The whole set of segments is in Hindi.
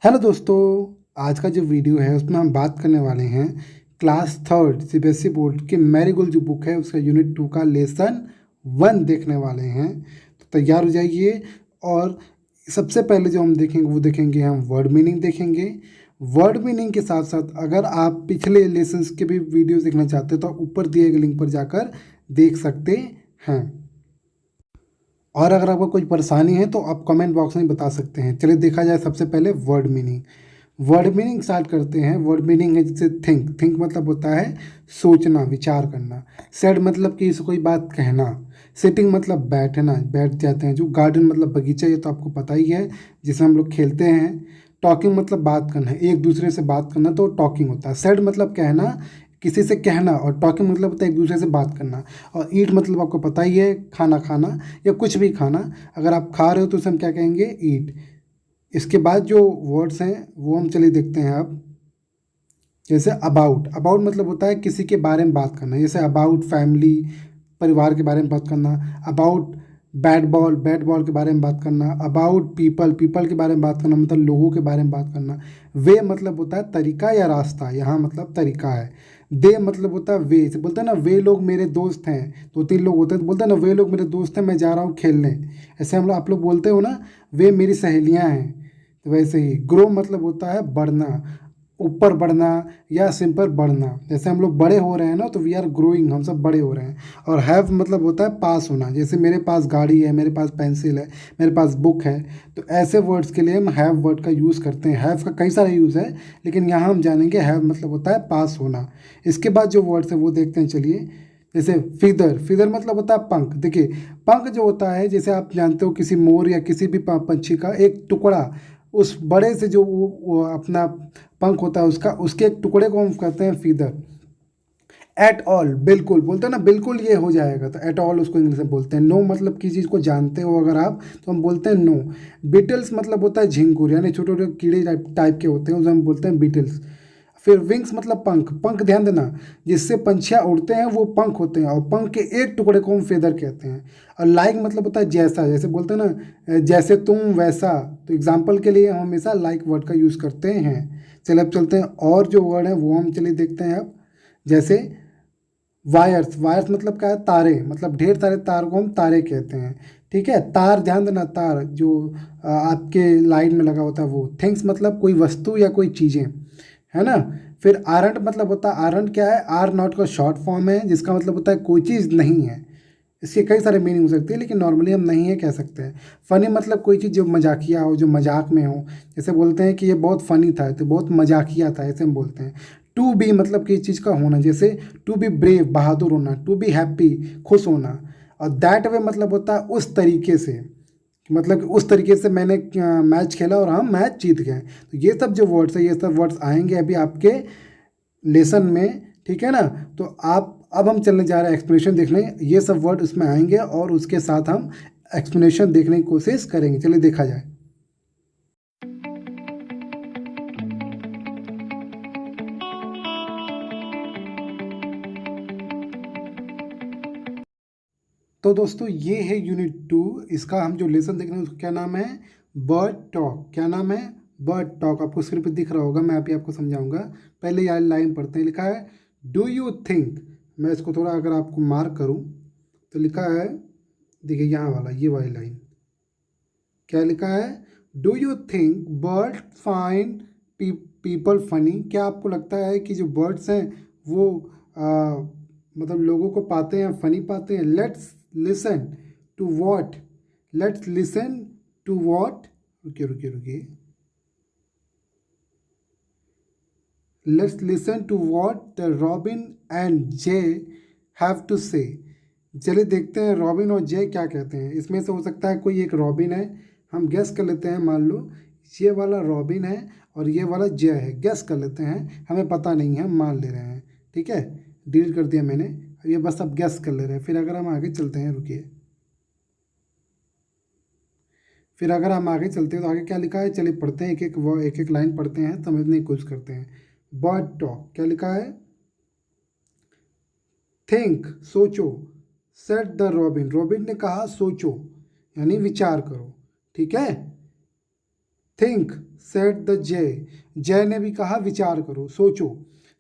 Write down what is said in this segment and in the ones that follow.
हेलो दोस्तों। आज का जो वीडियो है उसमें हम बात करने वाले हैं क्लास थर्ड सीबीएसई बोर्ड के मैरीगोल्ड जो बुक है उसका यूनिट 2 का लेसन 1 देखने वाले हैं। तो तैयार हो जाइए। और सबसे पहले जो हम देखेंगे वो देखेंगे हम वर्ड मीनिंग देखेंगे। वर्ड मीनिंग के साथ साथ अगर आप पिछले लेसन्स के भी वीडियोस देखना चाहते हैं तो आप ऊपर दिए गए लिंक पर जाकर देख सकते हैं। और अगर आपको कोई परेशानी है तो आप कमेंट बॉक्स में बता सकते हैं। चलिए देखा जाए सबसे पहले word meaning. Word meaning start करते हैं। वर्ड मीनिंग है जैसे थिंक। थिंक मतलब होता है सोचना, विचार करना। सेड मतलब कि इसे कोई बात कहना। सिटिंग मतलब बैठना, बैठ जाते हैं। जो गार्डन मतलब बगीचा, ये तो आपको पता ही है जिसमें हम लोग खेलते हैं। टॉकिंग मतलब बात करना, एक दूसरे से बात करना, तो टॉकिंग होता है। सेड मतलब कहना, किसी से कहना। और टॉकिंग मतलब होता है एक दूसरे से बात करना। और ईट मतलब आपको पता ही है, खाना खाना या कुछ भी खाना। अगर आप खा रहे हो तो उसे हम क्या कहेंगे, ईट। इसके बाद जो वर्ड्स हैं वो हम चलिए देखते हैं अब। जैसे अबाउट। अबाउट मतलब होता है किसी के बारे में बात करना। जैसे अबाउट फैमिली, परिवार के बारे में बात करना। अबाउट बैट बॉल के बारे में बात करना। अबाउट पीपल, पीपल के बारे में बात करना मतलब लोगों के बारे में बात करना। वे मतलब होता है तरीका या रास्ता, यहाँ मतलब तरीका है। दे मतलब होता है वे, से बोलते हैं ना वे लोग मेरे दोस्त हैं, दो तीन लोग होते हैं तो बोलते हैं ना वे लोग मेरे दोस्त हैं, मैं जा रहा हूँ खेलने। ऐसे हम लोग, आप लोग बोलते हो ना वे मेरी सहेलियाँ हैं। तो वैसे ही ग्रो मतलब होता है बढ़ना, ऊपर बढ़ना या सिंपल बढ़ना। जैसे हम लोग बड़े हो रहे हैं ना तो वी आर ग्रोइंग, हम सब बड़े हो रहे हैं। और हैव मतलब होता है पास होना। जैसे मेरे पास गाड़ी है, मेरे पास पेंसिल है, मेरे पास बुक है। तो ऐसे वर्ड्स के लिए हम हैव वर्ड का यूज़ करते हैं। हैव का कई सारे यूज़ है लेकिन यहाँ हम जानेंगे हैव मतलब होता है पास होना। इसके बाद जो वर्ड्स है वो देखते हैं चलिए। जैसे फिदर। फिदर मतलब होता है पंख। देखिए पंख जो होता है, जैसे आप जानते हो किसी मोर या किसी भी पंछी का एक टुकड़ा, उस बड़े से जो वो अपना पंख होता है उसका, उसके एक टुकड़े को हम कहते हैं फीदर। एट ऑल, बिल्कुल बोलते हैं ना, बिल्कुल ये हो जाएगा तो एट ऑल उसको इंग्लिश में बोलते हैं। नो मतलब किसी चीज़ को जानते हो अगर आप तो हम बोलते हैं नो। बीटल्स मतलब होता है झिंगुर, यानी छोटे छोटे कीड़े टाइप के होते हैं, उसे हम बोलते हैं बीटल्स। फिर विंग्स मतलब पंख। पंख ध्यान देना, जिससे पंछियाँ उड़ते हैं वो पंख होते हैं, और पंख के एक टुकड़े को हम फेदर कहते हैं। और लाइक मतलब होता है जैसा, जैसे बोलते हैं ना जैसे तुम वैसा। तो एग्जाम्पल के लिए हम हमेशा लाइक वर्ड का यूज़ करते हैं। चलिए अब चलते हैं और जो वर्ड है वो हम चलिए देखते हैं अब। जैसे वायर्स। वायर्स मतलब क्या है, तारे। मतलब ढेर सारे तार को हम तारे कहते हैं। ठीक है, तार ध्यान देना, तार जो आपके लाइन में लगा होता है वो। थिंग्स मतलब कोई वस्तु या कोई चीज़ें, है ना। फिर आरंट मतलब होता है, आरंट क्या है, आर नॉट का शॉर्ट फॉर्म है जिसका मतलब होता है कोई चीज़ नहीं है। इसके कई सारे मीनिंग हो सकती है लेकिन नॉर्मली हम नहीं है कह सकते हैं। फ़नी मतलब कोई चीज़ जो मजाकिया हो, जो मजाक में हो। जैसे बोलते हैं कि ये बहुत फ़नी था, तो बहुत मजाकिया था, ऐसे हम बोलते हैं। टू बी मतलब किसी चीज़ का होना। जैसे टू बी ब्रेव, बहादुर होना। टू बी हैप्पी, खुश होना। और दैट वे मतलब होता है उस तरीके से, मतलब कि उस तरीके से मैंने मैच खेला और हम मैच जीत गए। तो ये सब जो वर्ड्स है, ये सब वर्ड्स आएंगे अभी आपके लेसन में, ठीक है ना। तो आप, अब हम चलने जा रहे हैं एक्सप्लेनेशन देखने। ये सब वर्ड उसमें आएंगे और उसके साथ हम एक्सप्लेनेशन देखने की कोशिश करेंगे। चलिए देखा जाए। तो दोस्तों ये है यूनिट 2। इसका हम जो लेसन देख रहे हैं उसका क्या नाम है, बर्ड टॉक। क्या नाम है, बर्ड टॉक। आपको स्क्रीन पर दिख रहा होगा, मैं अभी आपको समझाऊंगा। पहले यार लाइन पढ़ते हैं। लिखा है डू यू थिंक। मैं इसको थोड़ा अगर आपको मार्क करूं तो लिखा है, देखिए यहाँ वाला, ये वाली लाइन। क्या लिखा है, do you think bird find people funny. क्या आपको लगता है कि जो बर्ड्स हैं वो मतलब लोगों को पाते हैं, फनी पाते हैं। Let's listen to what. Let's listen to what, रुकिए रुकिए रुकिए, let's listen to what the robin and jay have to say. चलिए देखते हैं रॉबिन और जय क्या कहते हैं। इसमें से हो सकता है कोई एक रॉबिन है, हम गेस कर लेते हैं। मान लो ये वाला रॉबिन है और ये वाला जय है, गेस कर लेते हैं, हमें पता नहीं है, हम मान ले रहे हैं। ठीक है, डिलीट कर दिया मैंने। ये बस अब गेस कर ले रहे हैं। फिर अगर हम आगे चलते हैं, रुकिए, फिर अगर हम आगे चलते हैं तो आगे क्या लिखा है, चलिए पढ़ते हैं। एक एक लाइन पढ़ते हैं, समझने की कोशिश करते हैं। बर्ड टॉक क्या लिखा है, थिंक सोचो। सेट द रॉबिन, रॉबिन ने कहा सोचो, यानी विचार करो। ठीक है, थिंक सेड द जय, जय ने भी कहा विचार करो, सोचो।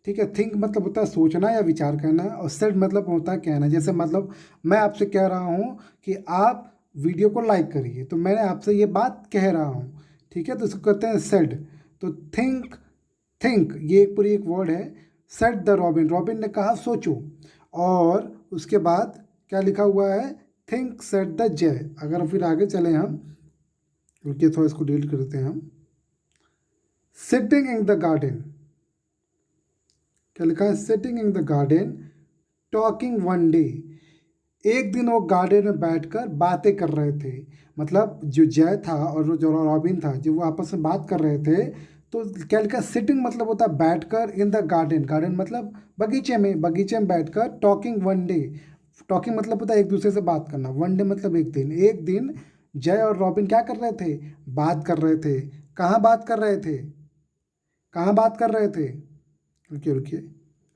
ठीक है, थिंक मतलब होता है सोचना या विचार करना, और सेड मतलब होता है कहना। जैसे मतलब मैं आपसे कह रहा हूँ कि आप वीडियो को लाइक करिए, तो मैंने आपसे ये बात कह रहा हूँ। ठीक है, तो इसको कहते हैं सेड। तो थिंक, थिंक ये एक पूरी एक वर्ड है। सेड द रॉबिन, रॉबिन ने कहा सोचो। और उसके बाद क्या लिखा हुआ है, थिंक सेड द जय। अगर फिर आगे चले हम, रुकिए थोड़ा इसको डिलीट कर देते हैं हम। सिटिंग इन द गार्डन, क्या लिखा है, sitting in the garden talking one day, एक दिन वो गार्डन में बैठकर बातें कर रहे थे। मतलब जो जय था और जो रॉबिन था, जो वो आपस में बात कर रहे थे। तो क्या लिखा, सिटिंग मतलब होता है बैठकर, इन द गार्डन, गार्डन मतलब बगीचे में, बगीचे में बैठकर, टॉकिंग वन डे, टॉकिंग मतलब होता है एक दूसरे से बात करना, वन डे मतलब एक दिन। एक दिन जय और रॉबिन क्या कर रहे थे, बात कर रहे थे। कहाँ बात कर रहे थे, कहाँ बात कर रहे थे, रुकिए रुकिए,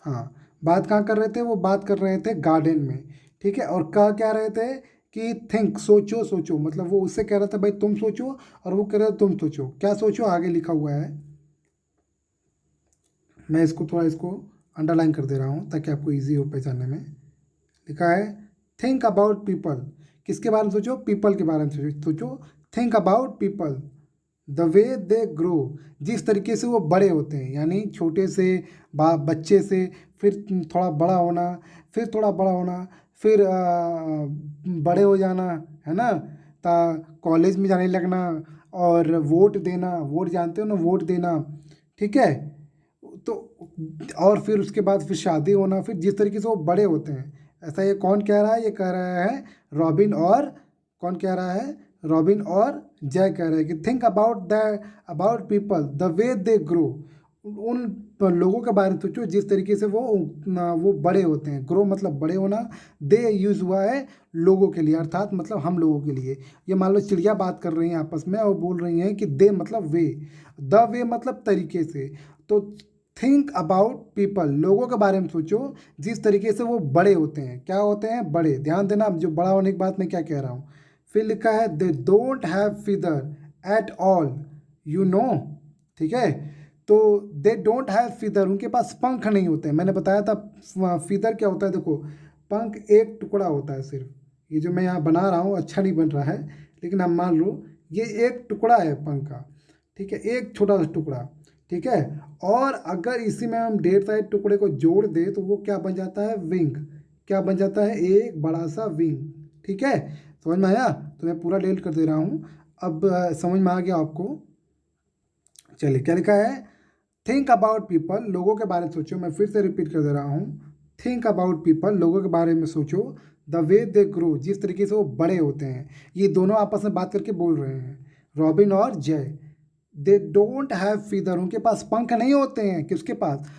हाँ, बात कहाँ कर रहे थे, वो बात कर रहे थे गार्डन में। ठीक है, और कह क्या रहे थे कि थिंक, सोचो सोचो, मतलब वो उससे कह रहा था भाई तुम सोचो, और वो कह रहा था तुम सोचो, क्या सोचो, आगे लिखा हुआ है। मैं इसको थोड़ा इसको अंडरलाइन कर दे रहा हूँ ताकि आपको ईजी हो पहचानने में। लिखा है थिंक अबाउट पीपल, किसके बारे में सोचो, पीपल के बारे में सोचो। Think about people the way they grow, जिस तरीके से वो बड़े होते हैं, यानी छोटे से बच्चे से फिर थोड़ा बड़ा होना, फिर थोड़ा बड़ा होना, फिर बड़े हो जाना, है ना, ता कॉलेज में जाने लगना, और वोट देना, वोट जानते हो ना, वोट देना। ठीक है, तो और फिर उसके बाद फिर शादी होना, फिर जिस तरीके से वो बड़े होते हैं, ऐसा ये कौन कह रहा है, ये कह रहा है रॉबिन, और कौन कह रहा है, रॉबिन और जय कह रहे हैं कि think about the, about people the way they grow, उन लोगों के बारे में सोचो जिस तरीके से वो बड़े होते हैं। ग्रो मतलब बड़े होना, दे यूज़ हुआ है लोगों के लिए, अर्थात मतलब हम लोगों के लिए। ये मान लो चिड़िया बात कर रही हैं आपस में और बोल रही हैं कि दे मतलब वे, द वे मतलब तरीके से। तो थिंक अबाउट पीपल, लोगों के बारे में सोचो जिस तरीके से वो बड़े होते हैं। क्या होते हैं, बड़े। ध्यान देना जो बड़ा होने की बात मैं क्या कह रहा हूँ। फिर लिखा है they don't have feather at all, you know. ठीक है, तो दे डोंट हैव फीदर, उनके पास पंख नहीं होते हैं। मैंने बताया था फीदर क्या होता है, देखो पंख एक टुकड़ा होता है सिर्फ। ये जो मैं यहाँ बना रहा हूँ अच्छा नहीं बन रहा है, लेकिन हम मान लो ये एक टुकड़ा है पंख का। ठीक है, एक छोटा सा टुकड़ा। ठीक है, और अगर इसी में हम ढेर सारे टुकड़े को जोड़ दें तो वो क्या बन जाता है, विंग। क्या बन जाता है, एक बड़ा सा विंग। ठीक है, समझ में आया, तो मैं पूरा डिलीट कर दे रहा हूँ। अब समझ में आ गया आपको। चलिए, क्या लिखा है, थिंक अबाउट पीपल, लोगों के बारे में सोचो। मैं फिर से रिपीट कर दे रहा हूँ, थिंक अबाउट पीपल, लोगों के बारे में सोचो। द वे दे ग्रो, जिस तरीके से वो बड़े होते हैं। ये दोनों आपस में बात करके बोल रहे हैं, रॉबिन और जय। दे डोंट हैव फीदर, उनके पास पंख नहीं होते हैं। किसके पास,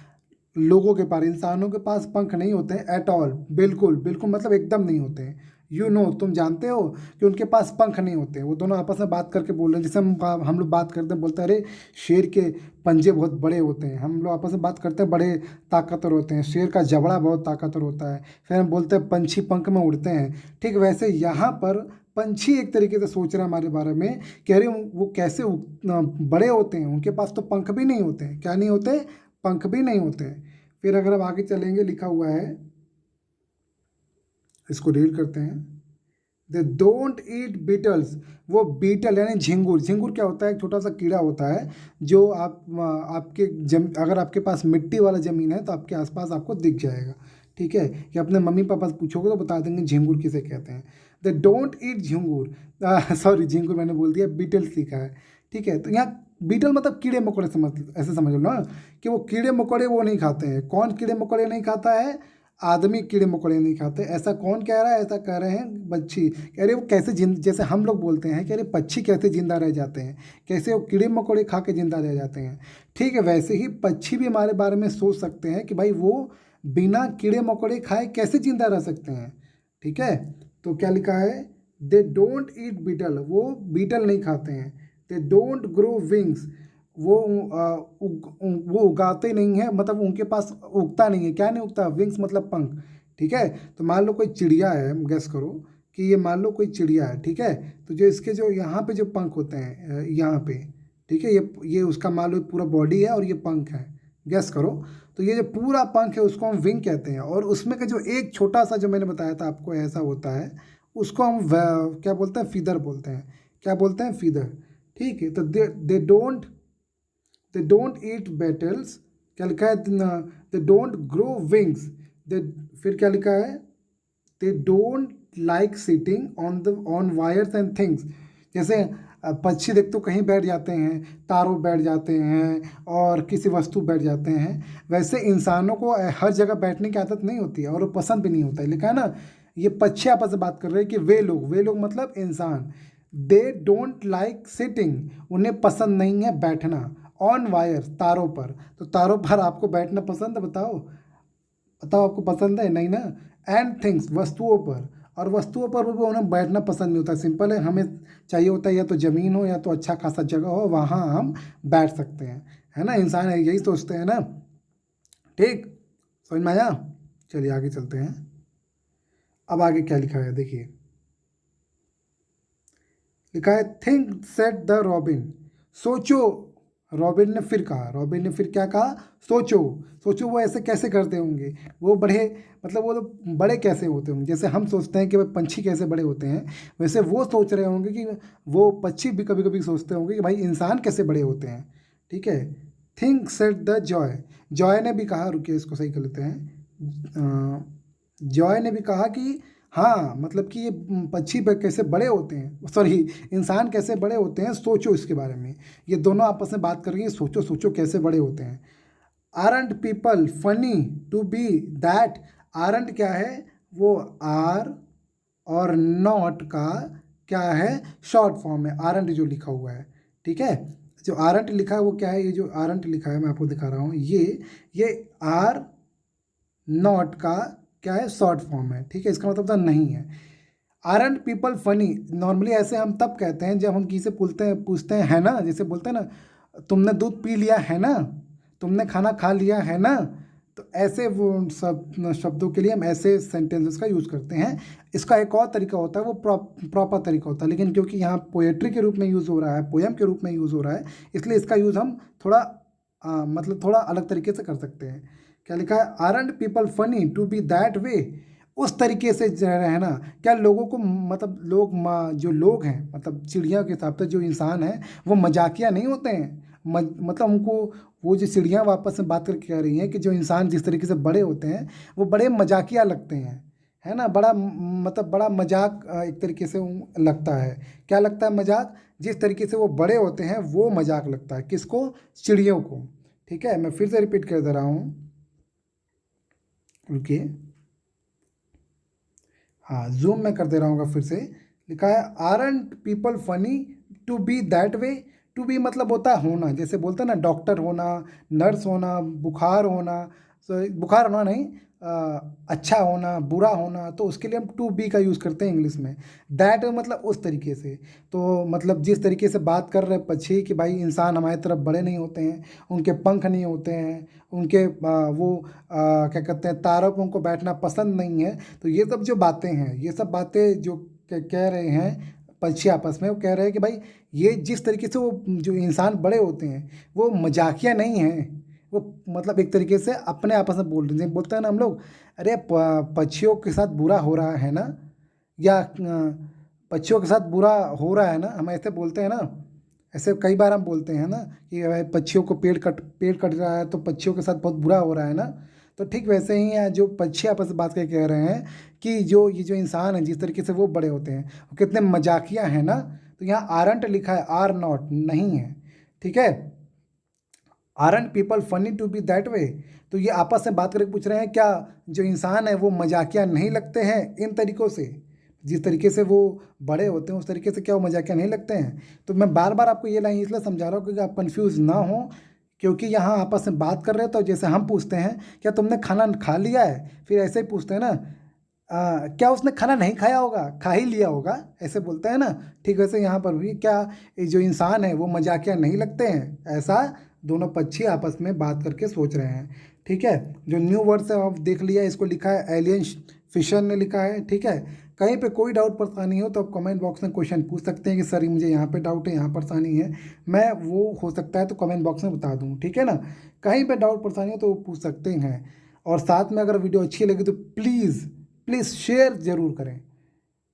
लोगों के पास, इंसानों के पास पंख नहीं होते हैं एट ऑल, बिल्कुल, बिल्कुल मतलब एकदम नहीं होते हैं। यू नो, तुम जानते हो कि उनके पास पंख नहीं होते हैं। वो दोनों आपस में बात करके बोल रहे हैं, जैसे हम लोग बात करते हैं, बोलते हैं अरे शेर के पंजे बहुत बड़े होते हैं। हम लोग आपस में बात करते हैं बड़े ताकतवर होते हैं, शेर का जबड़ा बहुत ताकतवर होता है। फिर हम बोलते हैं पंछी पंख में उड़ते हैं। ठीक वैसे यहाँ पर पंछी एक तरीके से सोच रहा है हमारे बारे में, कह रहे वो कैसे बड़े होते हैं, उनके पास तो पंख भी नहीं होते हैं। क्या नहीं होते, पंख भी नहीं होते हैं। फिर अगर अब आगे चलेंगे, लिखा हुआ है, इसको रीड करते हैं। दे डोंट ईट बीटल्स, वो बीटल यानी झिंगुर, झिंगुर क्या होता है, एक छोटा सा कीड़ा होता है जो आपके अगर आपके पास मिट्टी वाला ज़मीन है तो आपके आसपास आपको दिख जाएगा। ठीक है, या अपने मम्मी पापा से पूछोगे तो बता देंगे झिंगुर किसे कहते हैं। They don't eat Jhingur, sorry झिंगुर मैंने बोल दिया, बीटल्स लिखा है। ठीक है, तो यहाँ बीटल मतलब कीड़े मकोड़े, समझ ऐसे समझ लो ना कि वो कीड़े मकोड़े वो नहीं खाते हैं। कौन कीड़े मकोड़े नहीं खाता है, आदमी कीड़े मकोड़े नहीं खाते। ऐसा कौन कह रहा है, ऐसा कह रहे हैं पक्षी। कह रहे वो कैसे जैसे हम लोग बोलते हैं कि अरे पक्षी कैसे जिंदा रह जाते हैं, कैसे वो कीड़े मकोड़े खा के जिंदा रह जाते हैं। ठीक है, वैसे ही पक्षी भी हमारे बारे में सोच सकते हैं कि भाई वो बिना कीड़े मकोड़े खाए कैसे जिंदा रह सकते हैं। ठीक है, तो क्या लिखा है, दे डोंट ईट बीटल, वो बीटल नहीं खाते हैं। दे डोंट ग्रो विंग्स, वो वो उगाते नहीं हैं, मतलब उनके पास उगता नहीं है। क्या नहीं उगता, विंग्स मतलब पंख। ठीक है, तो मान लो कोई चिड़िया है, गैस करो कि ये मान लो कोई चिड़िया है। ठीक है, तो जो इसके जो यहाँ पे जो पंख होते हैं, यहाँ पे ठीक है, ये उसका मान लो पूरा बॉडी है और ये पंख है, गैस करो। तो ये जो पूरा पंख है उसको हम विंग कहते हैं, और उसमें का जो एक छोटा सा जो मैंने बताया था आपको ऐसा होता है, उसको हम क्या बोलते हैं, फीदर बोलते हैं। क्या बोलते हैं, फीदर। ठीक है, तो दे डोंट ईट बेटल्स, क्या लिखा है, दे डोंट ग्रो विंग्स, दे, फिर क्या लिखा है, they don't like sitting on wires and things. जैसे पक्षी देख तो कहीं बैठ जाते हैं, तारों बैठ जाते हैं और किसी वस्तु बैठ जाते हैं, वैसे इंसानों को हर जगह बैठने की आदत नहीं होती है और वो पसंद भी नहीं होता है। लिखा है ना, ये पक्षी आपस में बात कर रहे हैं कि वे लोग मतलब इंसान, दे डोंट लाइक सिटिंग, उन्हें पसंद नहीं है बैठना, ऑन वायर, तारों पर। तो तारों पर आपको बैठना पसंद है, बताओ बताओ, आपको पसंद है, नहीं ना। एंड थिंग्स, वस्तुओं पर, और वस्तुओं पर भी उन्हें बैठना पसंद नहीं होता। सिंपल है, हमें चाहिए होता है या तो ज़मीन हो या तो अच्छा खासा जगह हो, वहाँ हम बैठ सकते हैं, है ना। इंसान है यही सोचते हैं ना। ठीक, समझ में आया। चलिए आगे चलते हैं। अब आगे क्या लिखा है देखिए, लिखा है थिंक सेट द रॉबिन, सोचो। रॉबिन ने फिर कहा, रॉबिन ने फिर क्या कहा, सोचो। सोचो वो ऐसे कैसे करते होंगे, वो बड़े, मतलब वो लोग बड़े कैसे होते होंगे। जैसे हम सोचते हैं कि भाई पंछी कैसे बड़े होते हैं, वैसे वो सोच रहे होंगे कि वो पक्षी भी कभी कभी सोचते होंगे कि भाई इंसान कैसे बड़े होते हैं। ठीक है, think set the Joy, Joy ने भी कहा, रुकिए इसको सही कर लेते हैं। जॉय ने भी कहा कि हाँ, मतलब कि ये पक्षी कैसे बड़े होते हैं, सॉरी, इंसान कैसे बड़े होते हैं, सोचो इसके बारे में। ये दोनों आपस में बात कर रही हैं, सोचो सोचो कैसे बड़े होते हैं। Aren't people funny to be that, aren't क्या है, वो आर और नॉट का क्या है, शॉर्ट फॉर्म है, आरंट जो लिखा हुआ है। ठीक है, जो आरंट लिखा है वो क्या है, ये जो आरंट लिखा है मैं आपको दिखा रहा हूँ, ये आर नॉट का क्या है, शॉर्ट फॉर्म है। ठीक है, इसका मतलब तो नहीं है। आरंट पीपल फनी, नॉर्मली ऐसे हम तब कहते हैं जब हम किसी से पूछते हैं, है ना, जैसे बोलते हैं ना, तुमने दूध पी लिया है ना, तुमने खाना खा लिया है ना। तो ऐसे वो सब शब्दों के लिए हम ऐसे सेंटेंसेस का यूज़ करते हैं। इसका एक और तरीका होता है, वो प्रॉपर तरीका होता है, लेकिन क्योंकि यहाँ पोएट्री के रूप में यूज़ हो रहा है, पोएम के रूप में यूज़ हो रहा है, इसलिए इसका यूज़ हम थोड़ा मतलब थोड़ा अलग तरीके से कर सकते हैं। क्या लिखा है, aren't people funny to be that way, उस तरीके से रहना। क्या लोगों को, मतलब जो लोग हैं, मतलब चिड़िया के हिसाब से जो इंसान है वो मजाकिया नहीं होते हैं। मतलब उनको, वो जो चिड़िया वापस में बात करके कह रही हैं कि जो इंसान जिस तरीके से बड़े होते हैं वो बड़े मजाकिया लगते हैं, है ना। बड़ा मतलब बड़ा मजाक एक तरीके से लगता है। क्या लगता है, मजाक। जिस तरीके से वो बड़े होते हैं वो मजाक लगता है, किसको, चिड़ियों को। ठीक है, मैं फिर से रिपीट कर दे रहा हूँ, रुकिए, हाँ, जूम में कर दे रहा हूँ फिर से। लिखा है aren't people funny to be that way, to be मतलब होता है होना, जैसे बोलते हैं ना, डॉक्टर होना, नर्स होना, बुखार होना, बुखार होना नहीं, अच्छा होना, बुरा होना, तो उसके लिए हम टू बी का यूज़ करते हैं इंग्लिश में। दैट मतलब उस तरीके से। तो मतलब जिस तरीके से बात कर रहे पक्षी कि भाई इंसान हमारी तरफ बड़े नहीं होते हैं, उनके पंख नहीं होते हैं, उनके क्या कहते हैं, तारों पर उनको बैठना पसंद नहीं है। तो ये सब जो बातें हैं, ये सब बातें जो कह रहे हैं पक्षी आपस में, वो कह रहे हैं कि भाई ये जिस तरीके से वो जो इंसान बड़े होते हैं वो मजाकिया नहीं है। वो मतलब एक तरीके से अपने आपस में बोल रहे हैं, बोलते हैं ना हम लोग, अरे पक्षियों के साथ बुरा हो रहा है ना, या पक्षियों के साथ बुरा हो रहा है ना, हम ऐसे बोलते हैं ना। ऐसे कई बार हम बोलते हैं ना कि भाई पक्षियों को पेड़ कट रहा है तो पक्षियों के साथ बहुत बुरा हो रहा है ना। तो ठीक वैसे ही है, जो पक्षी आपस में बात करके कह रहे हैं कि ये जो इंसान है जिस तरीके से वो बड़े होते हैं वो कितने मजाकिया हैं ना। तो यहाँ आरंट लिखा है, आर नॉट नहीं है। ठीक है, aren't people funny to be that way. तो ये आपस में बात करके पूछ रहे हैं क्या जो इंसान है वो मजाकिया नहीं लगते हैं इन तरीक़ों से, जिस तरीके से वो बड़े होते हैं उस तरीके से क्या वो मजाकिया नहीं लगते हैं। तो मैं बार बार आपको ये लाइन इसलिए समझा रहा हूँ क्योंकि आप कंफ्यूज ना हो, क्योंकि यहाँ आपस में बात कर रहे हैं तो जैसे हम पूछते हैं क्या तुमने खाना खा लिया है, फिर ऐसे ही पूछते हैं ना, क्या उसने खाना नहीं खाया होगा, खा ही लिया होगा, ऐसे बोलते हैं ना। ठीक वैसे यहाँ पर भी क्या ये जो इंसान है वो मजाकिया नहीं लगते हैं, ऐसा दोनों पक्षी आपस में बात करके सोच रहे हैं। ठीक है, जो न्यू वर्ड्स है आप देख लिया, इसको लिखा है एलियन फिशर ने लिखा है। ठीक है, कहीं पे कोई डाउट परेशानी हो तो आप कमेंट बॉक्स में क्वेश्चन पूछ सकते हैं कि सर मुझे यहाँ पे डाउट है, यहाँ परेशानी है, मैं वो हो सकता है तो कमेंट बॉक्स में बता दूँ, ठीक है ना। कहीं पे डाउट परेशानी हो तो वो पूछ सकते हैं। और साथ में अगर वीडियो अच्छी लगी तो प्लीज़ प्लीज़ शेयर ज़रूर करें,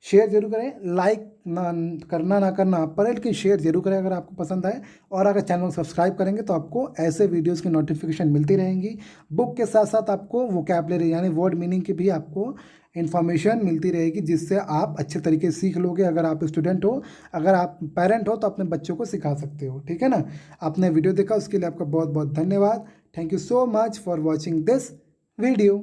शेयर जरूर करें, लाइक ना करना पर लेकिन शेयर जरूर करें अगर आपको पसंद आए। और अगर चैनल को सब्सक्राइब करेंगे तो आपको ऐसे वीडियोस की नोटिफिकेशन मिलती रहेंगी। बुक के साथ साथ आपको वोकैबुलरी यानी वर्ड मीनिंग की भी आपको इन्फॉर्मेशन मिलती रहेगी, जिससे आप अच्छे तरीके से सीख लोगे। अगर आप स्टूडेंट हो, अगर आप पेरेंट हो तो अपने बच्चों को सिखा सकते हो, ठीक है ना। आपने वीडियो देखा उसके लिए आपका बहुत बहुत धन्यवाद। Thank you so much for watching this video.